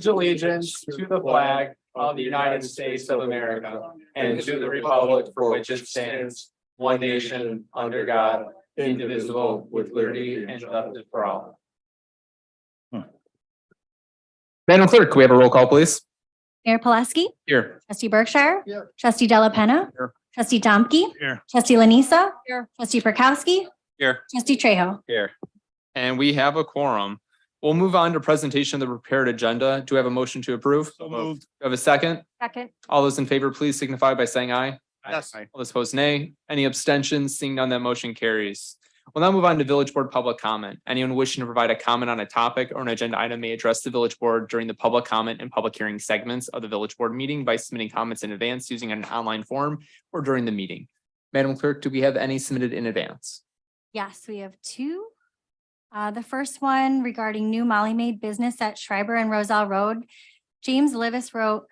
allegiance to the flag of the United States of America and to the republic for which it stands, one nation, under God, indivisible, with liberty and justice for all. Madam Clerk, can we have a roll call, please? Mayor Pulaski, Here. trustee Berkshire. Here. Trustee Della Penna. Here. Trustee Domke. Here. Trustee Lanisa. Here. Trustee Perkowski. Here. Trustee Trejo. Here. And we have a quorum. We'll move on to presentation of the prepared agenda. Do we have a motion to approve? So moved. Do we have a second? Second. All those in favor, please signify by saying aye. Yes. All those opposed, nay. Any abstentions? Seeing none, that motion carries. We'll now move on to village board public comment. Anyone wishing to provide a comment on a topic or an agenda item may address the village board during the public comment and public hearing segments of the village board meeting by submitting comments in advance using an online form or during the meeting. Madam Clerk, do we have any submitted in advance? Yes, we have two. The first one regarding new Molly Maid business at Schreiber and Roselle Road. James Livis wrote,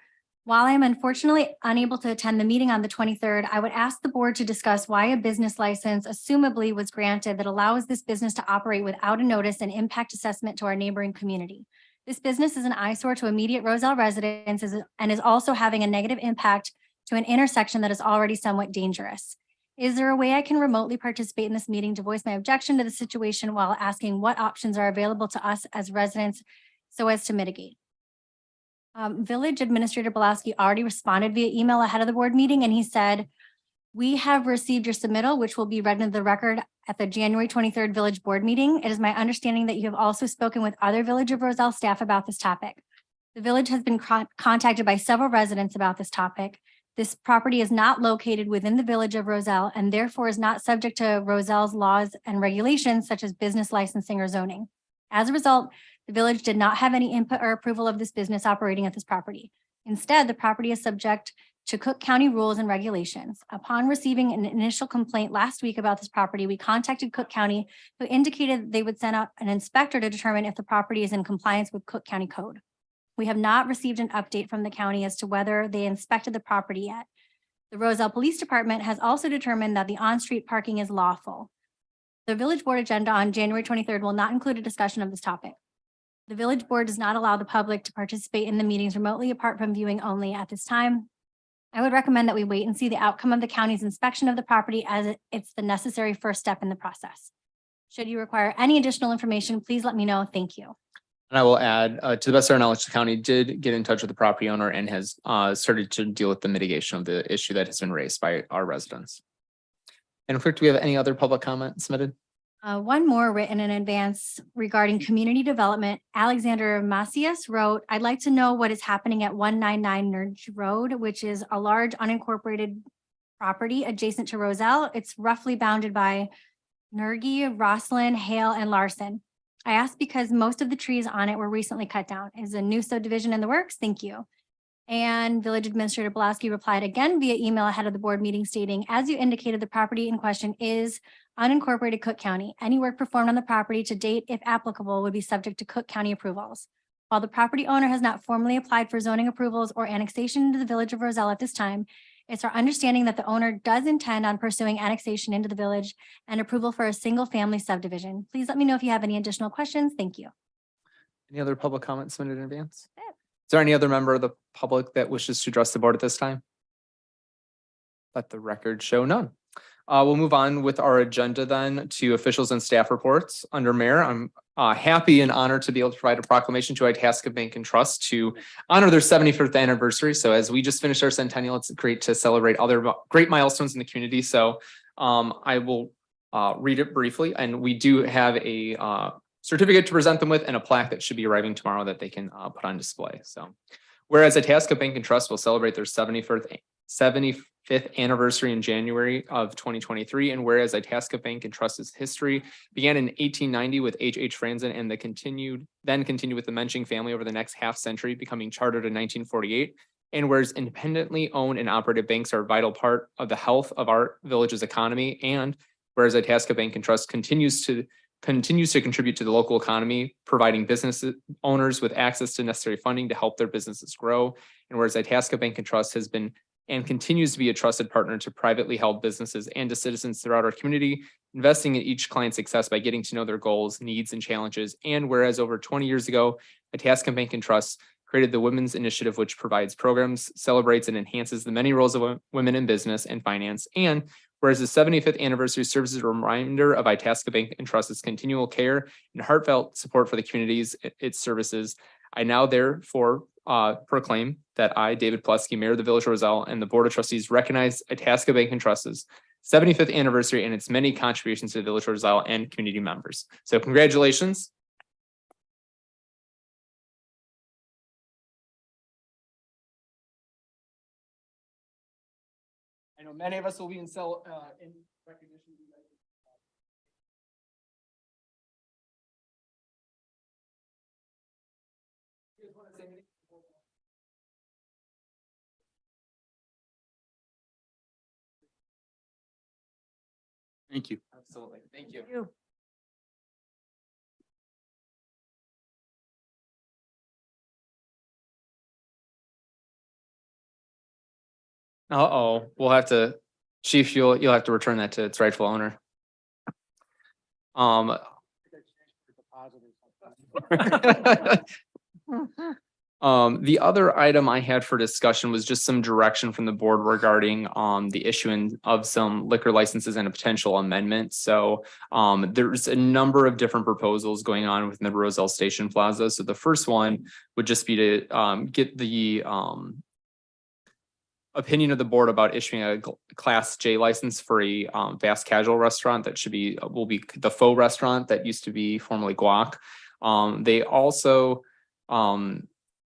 "While I am unfortunately unable to attend the meeting on the 23rd, I would ask the board to discuss why a business license assumably was granted that allows this business to operate without a notice and impact assessment to our neighboring community. This business is an eyesore to immediate Roselle residents and is also having a negative impact to an intersection that is already somewhat dangerous. Is there a way I can remotely participate in this meeting to voice my objection to the situation while asking what options are available to us as residents so as to mitigate?" Village Administrator Belaski already responded via email ahead of the board meeting, and he said, "We have received your submittal, which will be read into the record at the January 23rd village board meeting. It is my understanding that you have also spoken with other Village of Roselle staff about this topic. The village has been contacted by several residents about this topic. This property is not located within the Village of Roselle and therefore is not subject to Roselle's laws and regulations such as business licensing or zoning. As a result, the village did not have any input or approval of this business operating at this property. Instead, the property is subject to Cook County rules and regulations. Upon receiving an initial complaint last week about this property, we contacted Cook County, who indicated they would send out an inspector to determine if the property is in compliance with Cook County code. We have not received an update from the county as to whether they inspected the property yet. The Roselle Police Department has also determined that the on-street parking is lawful. The village board agenda on January 23rd will not include a discussion of this topic. The village board does not allow the public to participate in the meetings remotely apart from viewing only at this time. I would recommend that we wait and see the outcome of the county's inspection of the property as it's the necessary first step in the process. Should you require any additional information, please let me know. Thank you." And I will add, to the best of our knowledge, the county did get in touch with the property owner and has started to deal with the mitigation of the issue that has been raised by our residents. And Clerk, do we have any other public comment submitted? One more written in advance regarding community development. Alexander Macias wrote, "I'd like to know what is happening at 199 Nerge Road, which is a large unincorporated property adjacent to Roselle. It's roughly bounded by Nerge, Roslyn, Hale, and Larson. I asked because most of the trees on it were recently cut down. Is a new subdivision in the works? Thank you." And Village Administrator Belaski replied again via email ahead of the board meeting stating, "As you indicated, the property in question is unincorporated Cook County. Any work performed on the property to date, if applicable, would be subject to Cook County approvals. While the property owner has not formally applied for zoning approvals or annexation into the Village of Roselle at this time, it's our understanding that the owner does intend on pursuing annexation into the village and approval for a single family subdivision. Please let me know if you have any additional questions. Thank you." Any other public comments submitted in advance? That's it. Is there any other member of the public that wishes to address the board at this time? Let the record show none. We'll move on with our agenda then to officials and staff reports. Under Mayor, I'm happy and honored to be able to provide a proclamation to Itasca Bank and Trust to honor their 75th anniversary. So as we just finished our centennial, it's great to celebrate other great milestones in the community. So I will read it briefly, and we do have a certificate to present them with and a plaque that should be arriving tomorrow that they can put on display. So whereas Itasca Bank and Trust will celebrate their 75th anniversary in January of 2023. And whereas Itasca Bank and Trust's history began in 1890 with H.H. Franzen and continued with the Menching family over the next half century, becoming chartered in 1948. And whereas independently owned and operated banks are a vital part of the health of our village's economy. And whereas Itasca Bank and Trust continues to contribute to the local economy, providing business owners with access to necessary funding to help their businesses grow. And whereas Itasca Bank and Trust has been and continues to be a trusted partner to privately held businesses and to citizens throughout our community, investing in each client's success by getting to know their goals, needs, and challenges. And whereas over 20 years ago, Itasca Bank and Trust created the Women's Initiative, which provides programs, celebrates and enhances the many roles of women in business and finance. And whereas the 75th anniversary serves as a reminder of Itasca Bank and Trust's continual care and heartfelt support for the communities its services, I now therefore proclaim that I, David Plesky, Mayor of the Village of Roselle, and the Board of Trustees recognize Itasca Bank and Trust's 75th anniversary and its many contributions to the Village of Roselle and community members. So congratulations. I know many of us will be in recognition. Thank you. Absolutely. Thank you. Uh-oh, we'll have to, Chief, you'll have to return that to its rightful owner. The other item I had for discussion was just some direction from the board regarding the issuing of some liquor licenses and a potential amendment. So there's a number of different proposals going on within the Roselle Station Plaza. So the first one would just be to get the opinion of the board about issuing a Class J license for a fast casual restaurant that will be the Faux restaurant that used to be formerly Guac. They also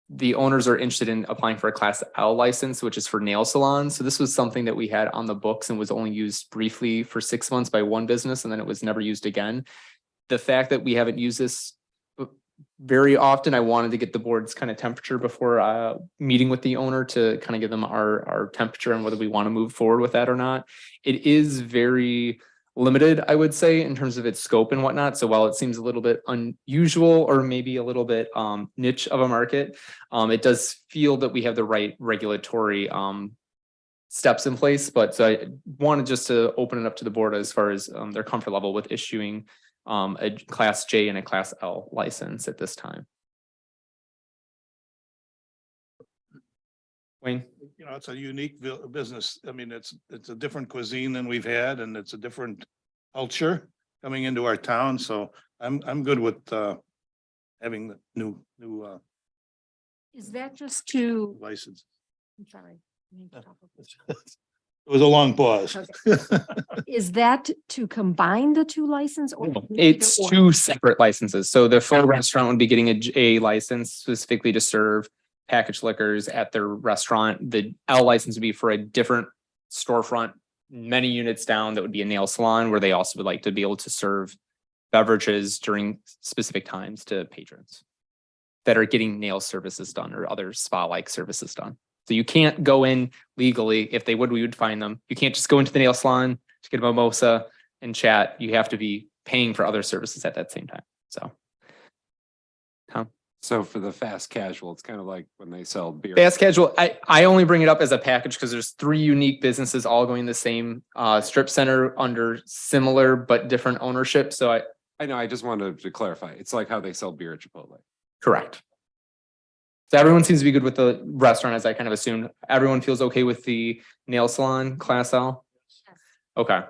the owners are interested in applying for a Class L license, which is for nail salons. So this was something that we had on the books and was only used briefly for 6 months by one business, and then it was never used again. The fact that we haven't used this very often, I wanted to get the board's kind of temperature before meeting with the owner to kind of give them our temperature and whether we want to move forward with that or not. It is very limited, I would say, in terms of its scope and whatnot. So while it seems a little bit unusual or maybe a little bit niche of a market, it does feel that we have the right regulatory steps in place. But so I wanted just to open it up to the board as far as their comfort level with issuing a Class J and a Class L license at this time. Wayne? You know, it's a unique business. I mean, it's a different cuisine than we've had, and it's a different culture coming into our town. So I'm good with having the new Is that just to, license. I'm sorry. It was a long pause. Is that to combine the two license or? It's either or? two separate licenses. So the Faux restaurant would be getting a license specifically to serve packaged liquors at their restaurant. The L license would be for a different storefront, many units down, that would be a nail salon where they also would like to be able to serve beverages during specific times to patrons that are getting nail services done or other spa-like services done. So you can't go in legally. If they would, we would find them. You can't just go into the nail salon to get a mimosa and chat. You have to be paying for other services at that same time. So. Tom? So for the fast casual, it's kind of like when they sell beer. Fast casual, I only bring it up as a package because there's three unique businesses all going the same strip center under similar but different ownership. So I know, I just wanted to clarify. It's like how they sell beer at Chipotle. correct. So everyone seems to be good with the restaurant, as I kind of assumed. Everyone feels okay with the nail salon Class L? Okay.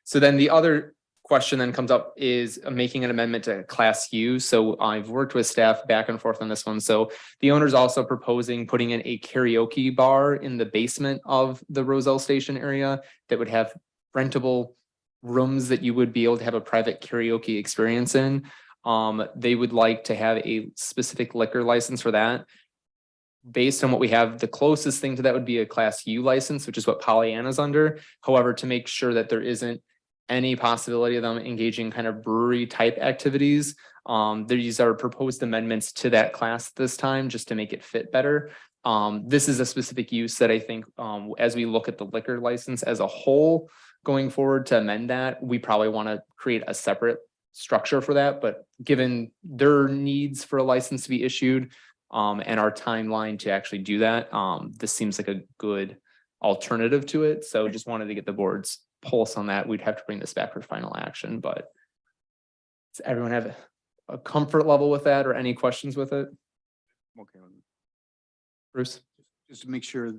So then the other question then comes up is making an amendment to Class U. So I've worked with staff back and forth on this one. So the owner's also proposing putting in a karaoke bar in the basement of the Roselle Station area that would have rentable rooms that you would be able to have a private karaoke experience in. They would like to have a specific liquor license for that. Based on what we have, the closest thing to that would be a Class U license, which is what Pollyanna's under. However, to make sure that there isn't any possibility of them engaging in kind of brewery type activities, these are proposed amendments to that class this time, just to make it fit better. This is a specific use that I think, as we look at the liquor license as a whole going forward to amend that, we probably want to create a separate structure for that. But given their needs for a license to be issued, and our timeline to actually do that, this seems like a good alternative to it. So just wanted to get the board's pulse on that. We'd have to bring this back for final action, but does everyone have a comfort level with that or any questions with it? Okay. Bruce? Just to make sure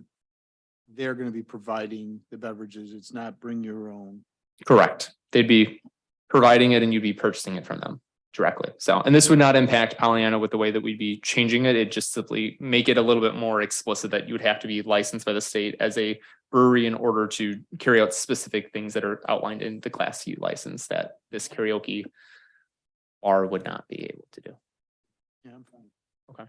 they're going to be providing the beverages. It's not bring your own. Correct. They'd be providing it and you'd be purchasing it from them directly. So, and this would not impact Pollyanna with the way that we'd be changing it. It just simply make it a little bit more explicit that you would have to be licensed by the state as a brewery in order to carry out specific things that are outlined in the Class C license that this karaoke bar would not be able to do. Yeah, I'm fine.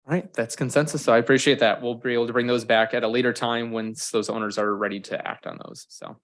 All right, that's consensus. So I appreciate that. We'll be able to bring those back at a later time once those owners are ready to act on those. So.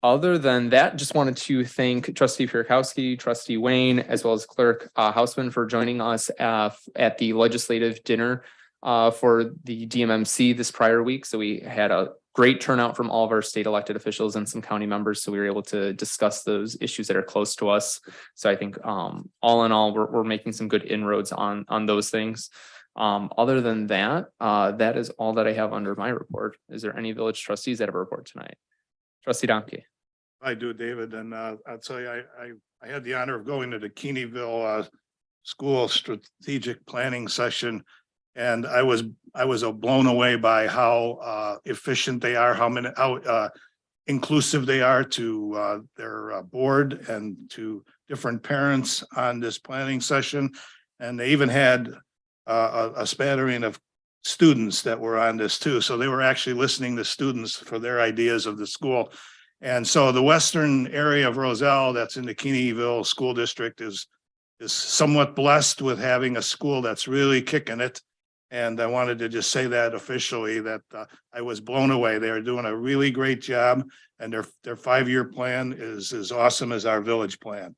Other than that, just wanted to thank trustee Pierkowski, trustee Wayne, as well as clerk Houseman for joining us at the legislative dinner for the DMMC this prior week. So we had a great turnout from all of our state elected officials and some county members. So we were able to discuss those issues that are close to us. So I think all in all, we're making some good inroads on those things. Other than that, that is all that I have under my report. Is there any village trustees that have a report tonight? Trustee Domke. I do, David, and I'll tell you, I had the honor of going to the Keeneyville school strategic planning session. And I was blown away by how efficient they are, how inclusive they are to their board and to different parents on this planning session. And they even had a spattering of students that were on this too. So they were actually listening to students for their ideas of the school. And so the western area of Roselle that's in the Keeneyville School District is somewhat blessed with having a school that's really kicking it. And I wanted to just say that officially that I was blown away. They are doing a really great job, and their 5-year plan is as awesome as our village plan.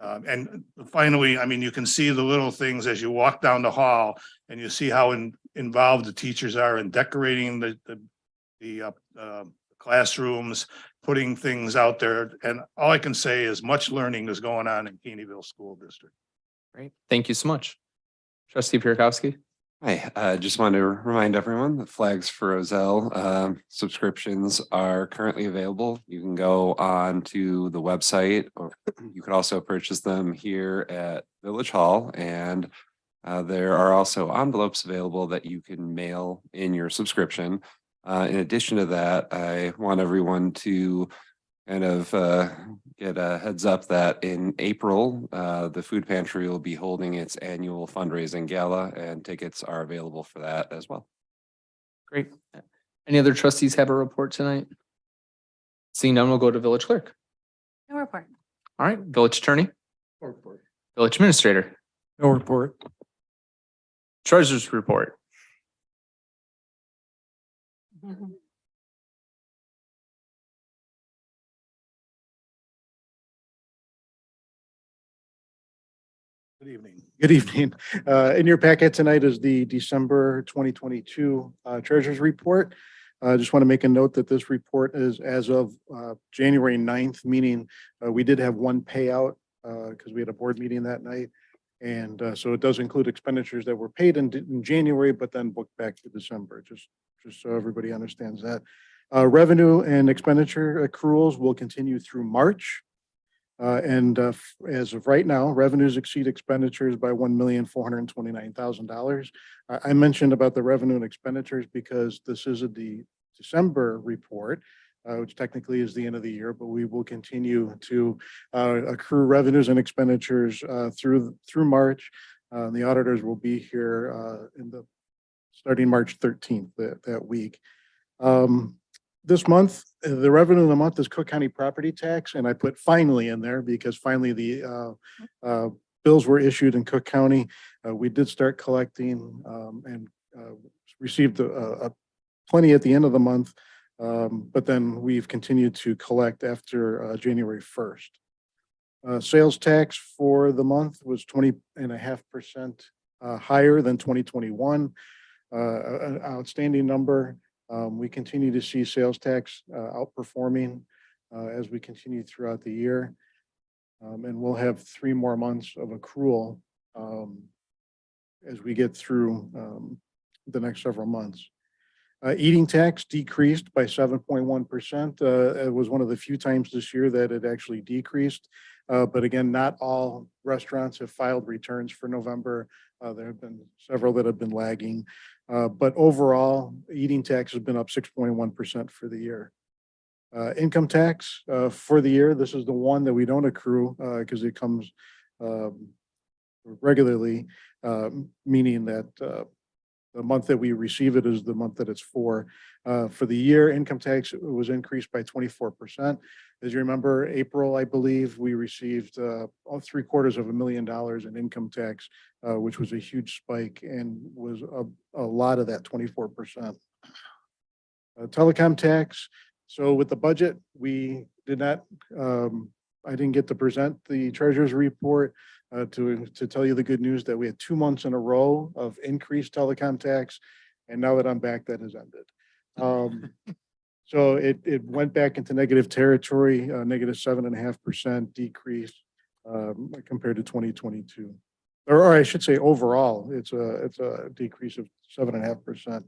And finally, I mean, you can see the little things as you walk down the hall, and you see how involved the teachers are in decorating the classrooms, putting things out there. And all I can say is much learning is going on in Keeneyville School District. Great. Thank you so much. Trustee Pierkowski. Hi, just wanted to remind everyone that Flags for Roselle subscriptions are currently available. You can go on to the website, or you could also purchase them here at Village Hall. And there are also envelopes available that you can mail in your subscription. In addition to that, I want everyone to kind of get a heads up that in April, the food pantry will be holding its annual fundraising gala, and tickets are available for that as well. Great. Any other trustees have a report tonight? Seeing none, we'll go to village clerk. No report. All right, village attorney, No report. village administrator, No report. treasurer's report. Good evening. Good evening. In your packet tonight is the December 2022 Treasurer's Report. I just want to make a note that this report is as of January 9th, meaning we did have one payout because we had a board meeting that night. And so it does include expenditures that were paid in January, but then booked back to December, just so everybody understands that. Revenue and expenditure accruals will continue through March. As of right now, revenues exceed expenditures by $1,429,000. I mentioned about the revenue and expenditures because this is the December report, which technically is the end of the year, but we will continue to accrue revenues and expenditures through March. The auditors will be here starting March 13th that week. This month, the revenue of the month is Cook County property tax, and I put finally in there because finally the bills were issued in Cook County. We did start collecting and received plenty at the end of the month, but then we've continued to collect after January 1st. Sales tax for the month was 20.5% higher than 2021, an outstanding number. We continue to see sales tax outperforming as we continue throughout the year. And we'll have 3 more months of accrual as we get through the next several months. Eating tax decreased by 7.1%. It was one of the few times this year that it actually decreased. But again, not all restaurants have filed returns for November. There have been several that have been lagging. But overall, eating tax has been up 6.1% for the year. Income tax for the year, this is the one that we don't accrue because it comes regularly, meaning that the month that we receive it is the month that it's for. For the year, income tax was increased by 24%. As you remember, April, I believe, we received $750,000 in income tax, which was a huge spike and was a lot of that 24%. Telecom tax. So with the budget, we did not, I didn't get to present the treasurer's report to tell you the good news that we had 2 months in a row of increased telecom tax. And now that I'm back, that has ended. So it went back into negative territory, negative 7.5% decrease compared to 2022. Or I should say overall, it's a decrease of 7.5%.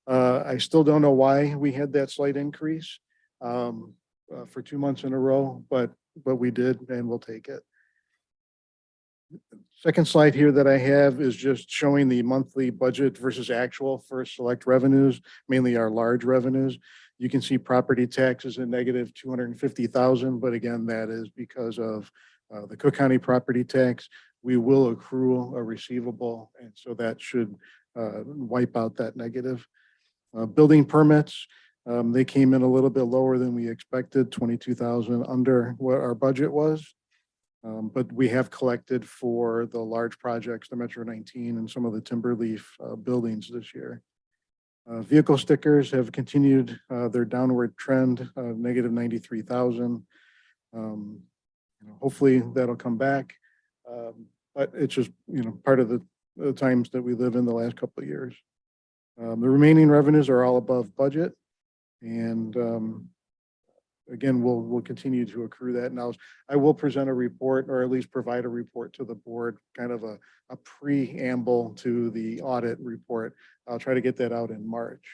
I still don't know why we had that slight increase for 2 months in a row, but we did, and we'll take it. Second slide here that I have is just showing the monthly budget versus actual for select revenues, mainly our large revenues. You can see property taxes at negative 250,000, but again, that is because of the Cook County property tax. We will accrue a receivable, and so that should wipe out that negative. Building permits, they came in a little bit lower than we expected, 22,000 under what our budget was. But we have collected for the large projects, the Metro 19 and some of the Timberleaf buildings this year. Vehicle stickers have continued their downward trend, negative 93,000. Hopefully that'll come back. But it's just, part of the times that we live in the last couple of years. The remaining revenues are all above budget. And again, we'll continue to accrue that. Now, I will present a report, or at least provide a report to the board, kind of a preamble to the audit report. I'll try to get that out in March.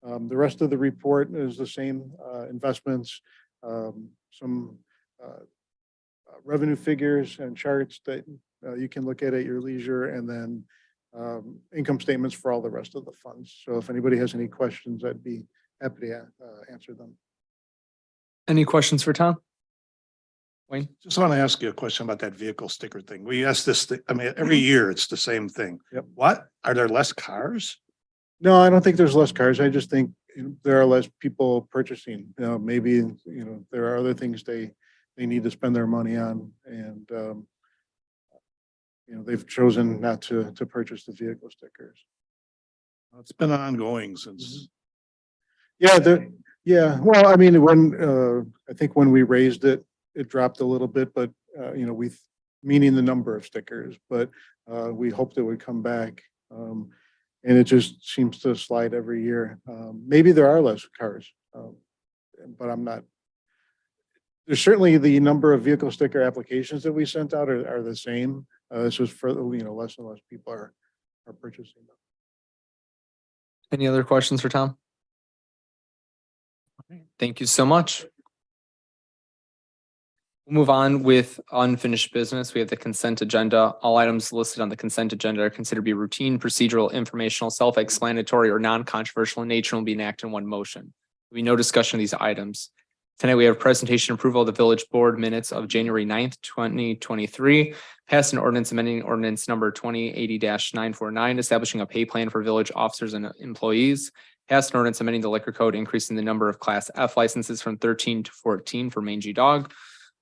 The rest of the report is the same investments, some revenue figures and charts that you can look at your leisure, and then income statements for all the rest of the funds. So if anybody has any questions, I'd be happy to answer them. Any questions for Tom? Wayne? Just want to ask you a question about that vehicle sticker thing. We ask this, every year it's the same thing. Yep. What? Are there less cars? No, I don't think there's less cars. I just think there are less people purchasing. Maybe, there are other things they need to spend their money on, and they've chosen not to purchase the vehicle stickers. It's been ongoing since. Yeah, well, I mean, I think when we raised it, it dropped a little bit, but meaning the number of stickers, but we hoped it would come back. And it just seems to slide every year. Maybe there are less cars, but I'm not. There's certainly the number of vehicle sticker applications that we sent out are the same. It's just for, less and less people are purchasing them. Any other questions for Tom? Thank you so much. We'll move on with unfinished business. We have the consent agenda. All items listed on the consent agenda are considered to be routine, procedural, informational, self-explanatory, or non-controversial in nature and will be enacted in one motion. There'll be no discussion of these items. Tonight, we have presentation approval of the village board minutes of January 9th, 2023. Passed an ordinance amending ordinance number 2080-949, establishing a pay plan for village officers and employees. Passed an ordinance amending the liquor code, increasing the number of Class F licenses from 13 to 14 for mangy dog.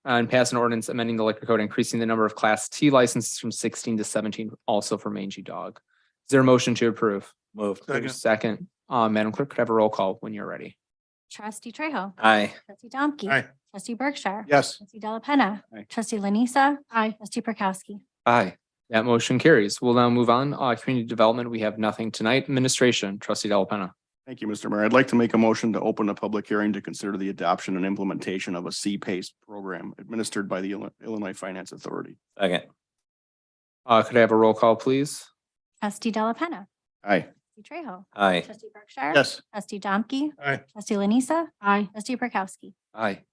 And passed an ordinance amending the liquor code, increasing the number of Class T licenses from 16 to 17, also for mangy dog. Is there a motion to approve? Moved. Second. Madam Clerk, could I have a roll call when you're ready? Trustee Trejo. Aye. Trustee Domke. Aye. Trustee Berkshire. Yes. Trustee Delapenna. Aye. Trustee Lanisa. Aye. Trustee Prokowski. Aye. That motion carries. We'll now move on. Community development, we have nothing tonight. Administration, Trustee Delapenna. Thank you, Mr. Mayor. I'd like to make a motion to open a public hearing to consider the adoption and implementation of a CPACE program administered by the Illinois Finance Authority. Second. Could I have a roll call, please? Trustee Delapenna. Aye. Trustee Trejo. Aye. Trustee Berkshire. Yes. Trustee Domke. Aye. Trustee Lanisa. Aye. Trustee Prokowski. Aye.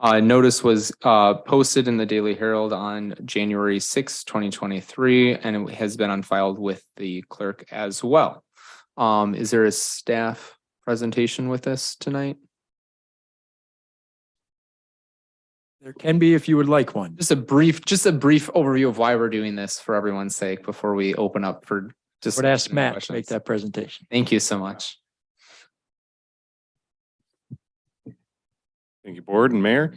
Notice was posted in the Daily Herald on January 6, 2023, and it has been unfiled with the clerk as well. Is there a staff presentation with us tonight? There can be if you would like one. Just a brief overview of why we're doing this for everyone's sake before we open up for Would ask discussion and Matt to questions. make that presentation. Thank you so much. Thank you, Board and Mayor.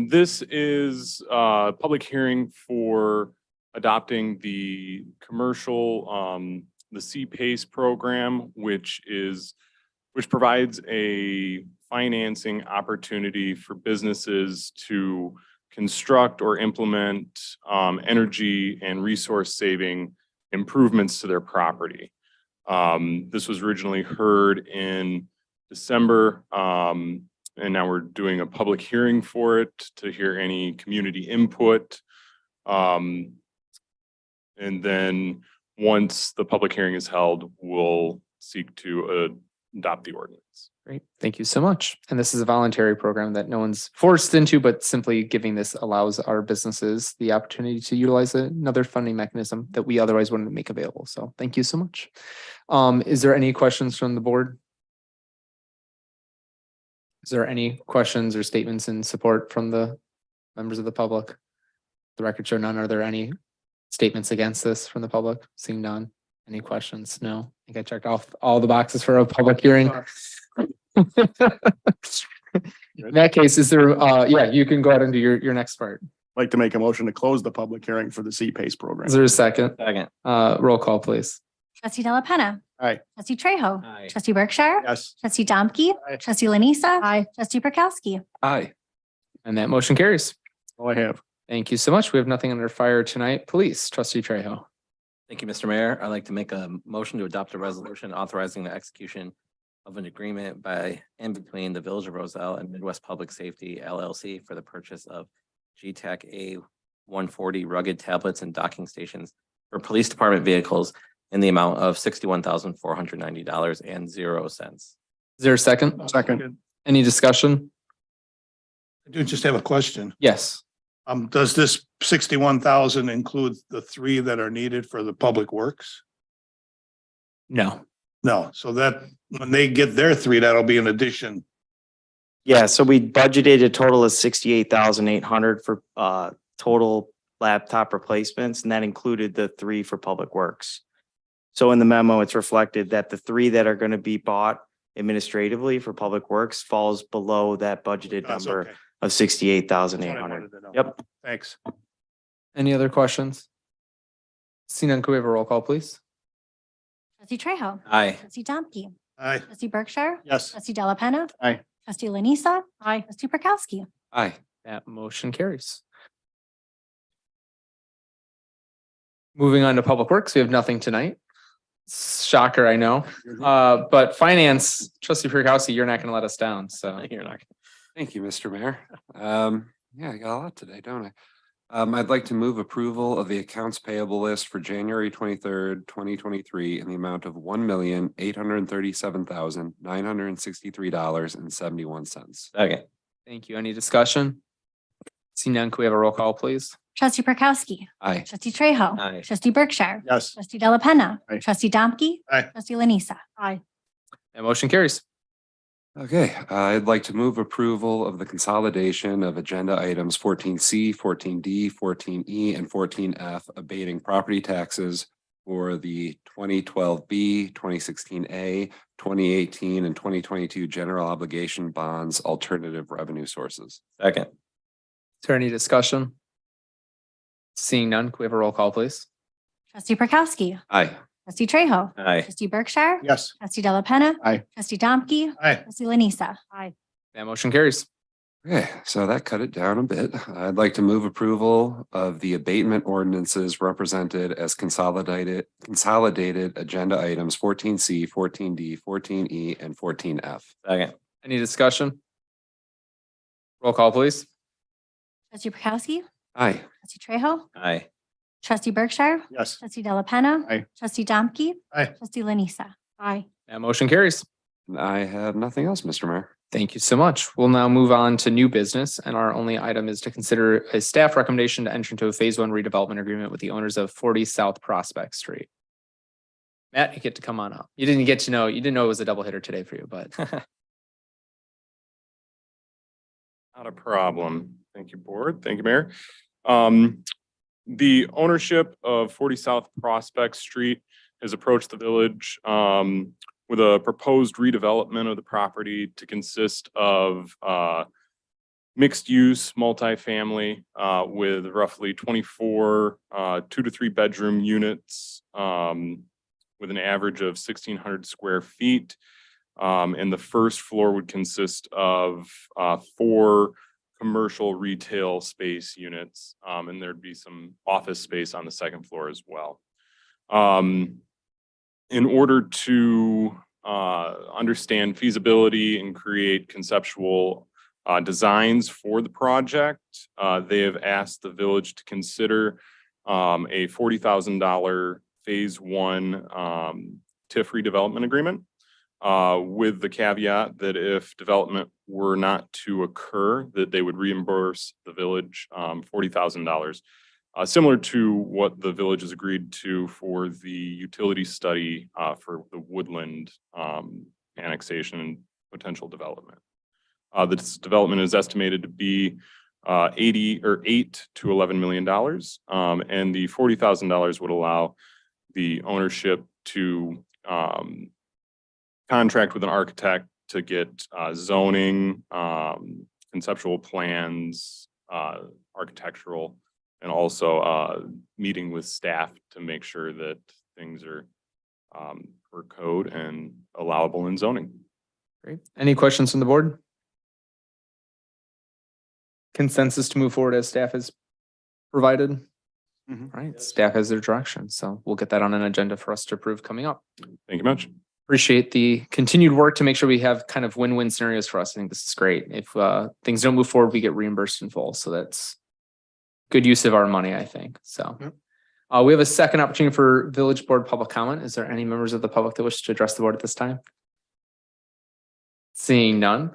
This is a public hearing for adopting the commercial, the C-PACE program, which provides a financing opportunity for businesses to construct or implement energy and resource saving improvements to their property. This was originally heard in December. And now we're doing a public hearing for it to hear any community input. And then once the public hearing is held, we'll seek to adopt the ordinance. Great. Thank you so much. And this is a voluntary program that no one's forced into, but simply giving this allows our businesses the opportunity to utilize another funding mechanism that we otherwise wouldn't make available. So thank you so much. Is there any questions from the board? Is there any questions or statements in support from the members of the public? The record show none. Are there any statements against this from the public? Seeing none. Any questions? No. I think I checked off all the boxes for a public hearing. In that case, is there, yeah, you can go ahead and do your next part. I'd like to make a motion to close the public hearing for the C-PACE program. Is there a second? Second. Roll call, please. Trustee Della Penna. Aye. Trustee Trejo. Aye. Trustee Berkshire. Yes. Trustee Domke. Aye. Trustee Lanisa. Aye. Trustee Burkowski. Aye. And that motion carries. All I have. Thank you so much. We have nothing under fire tonight. Police, Trustee Trejo. Thank you, Mr. Mayor. I'd like to make a motion to adopt a resolution authorizing the execution of an agreement by and between the Village of Roselle and Midwest Public Safety LLC for the purchase of GTAC A140 rugged tablets and docking stations for police department vehicles in the amount of $61,490.00. Is there a second? Second. Any discussion? I do just have a question. Yes. Does this 61,000 include the three that are needed for the public works? No. No, so that when they get their three, that'll be an addition. Yeah, so we budgeted a total of 68,800 for total laptop replacements, and that included the three for Public Works. So in the memo, it's reflected that the three that are going to be bought administratively for Public Works falls below that budgeted That's number okay. of That's what I 68,800. wanted to know. Yep. Thanks. Any other questions? Seeing none, could we have a roll call, please? Trustee Trejo. Aye. Trustee Domke. Aye. Trustee Berkshire. Yes. Trustee Della Penna. Aye. Trustee Lanisa. Aye. Trustee Burkowski. Aye. That motion carries. Moving on to Public Works, we have nothing tonight. Shocker, I know. But Finance, Trustee Burkowski, you're not going to let us down, so. You're not. Thank you, Mr. Mayor. Yeah, I got a lot today, don't I? I'd like to move approval of the accounts payable list for January 23rd, 2023 in the amount of $1,837,963.71. Second. Thank you. Any discussion? Seeing none, could we have a roll call, please? Trustee Burkowski. Aye. Trustee Trejo. Aye. Trustee Berkshire. Yes. Trustee Della Penna. Aye. Trustee Domke. Aye. Trustee Lanisa. Aye. That motion carries. Okay, I'd like to move approval of the consolidation of agenda items 14C, 14D, 14E, and 14F abating property taxes for the 2012B, 2016A, 2018, and 2022 general obligation bonds alternative revenue sources. Second. Is there any discussion? Seeing none, could we have a roll call, please? Trustee Burkowski. Aye. Trustee Trejo. Aye. Trustee Berkshire. Yes. Trustee Della Penna. Aye. Trustee Domke. Aye. Trustee Lanisa. Aye. That motion carries. Okay, so that cut it down a bit. I'd like to move approval of the abatement ordinances represented as consolidated agenda items 14C, 14D, 14E, and 14F. Second. Any discussion? Roll call, please. Trustee Burkowski. Aye. Trustee Trejo. Aye. Trustee Berkshire. Yes. Trustee Della Penna. Aye. Trustee Domke. Aye. Trustee Lanisa. Aye. That motion carries. I have nothing else, Mr. Mayor. Thank you so much. We'll now move on to new business, and our only item is to consider a staff recommendation to enter into a phase 1 redevelopment agreement with the owners of 40 South Prospect Street. Matt, you get to come on up. You didn't know it was a double hitter today for you, but Not a problem. Thank you, board. Thank you, Mayor. The ownership of 40 South Prospect Street has approached the village with a proposed redevelopment of the property to consist of mixed use multifamily with roughly 24 2 to 3 bedroom units with an average of 1,600 square feet. And the first floor would consist of 4 commercial retail space units, and there'd be some office space on the second floor as well. In order to understand feasibility and create conceptual designs for the project, they have asked the village to consider a $40,000 phase 1 TIF redevelopment agreement. With the caveat that if development were not to occur, that they would reimburse the village $40,000. Similar to what the village has agreed to for the utility study for the Woodland annexation and potential development. This development is estimated to be $8 to $11 million, and the $40,000 would allow the ownership to contract with an architect to get zoning, conceptual plans, architectural, and also meeting with staff to make sure that things are per code and allowable in zoning. great. Any questions from the board? Consensus to move forward as staff has provided? Mhm. Right, staff has their direction, so we'll get that on an agenda for us to approve coming up. Thank you much. Appreciate the continued work to make sure we have kind of win-win scenarios for us. I think this is great. If things don't move forward, we get reimbursed in full. So that's good use of our money, I think. So we have a second opportunity for village board public comment. Is there any members of the public that wish to address the board at this time? Seeing none.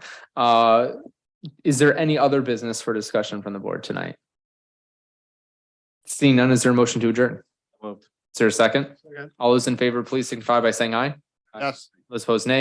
Is there any other business for discussion from the board tonight? Seeing none, is there a motion to adjourn? Moved. Is there a second? Second. All those in favor, please signify by saying aye. Yes. Those opposed, nay.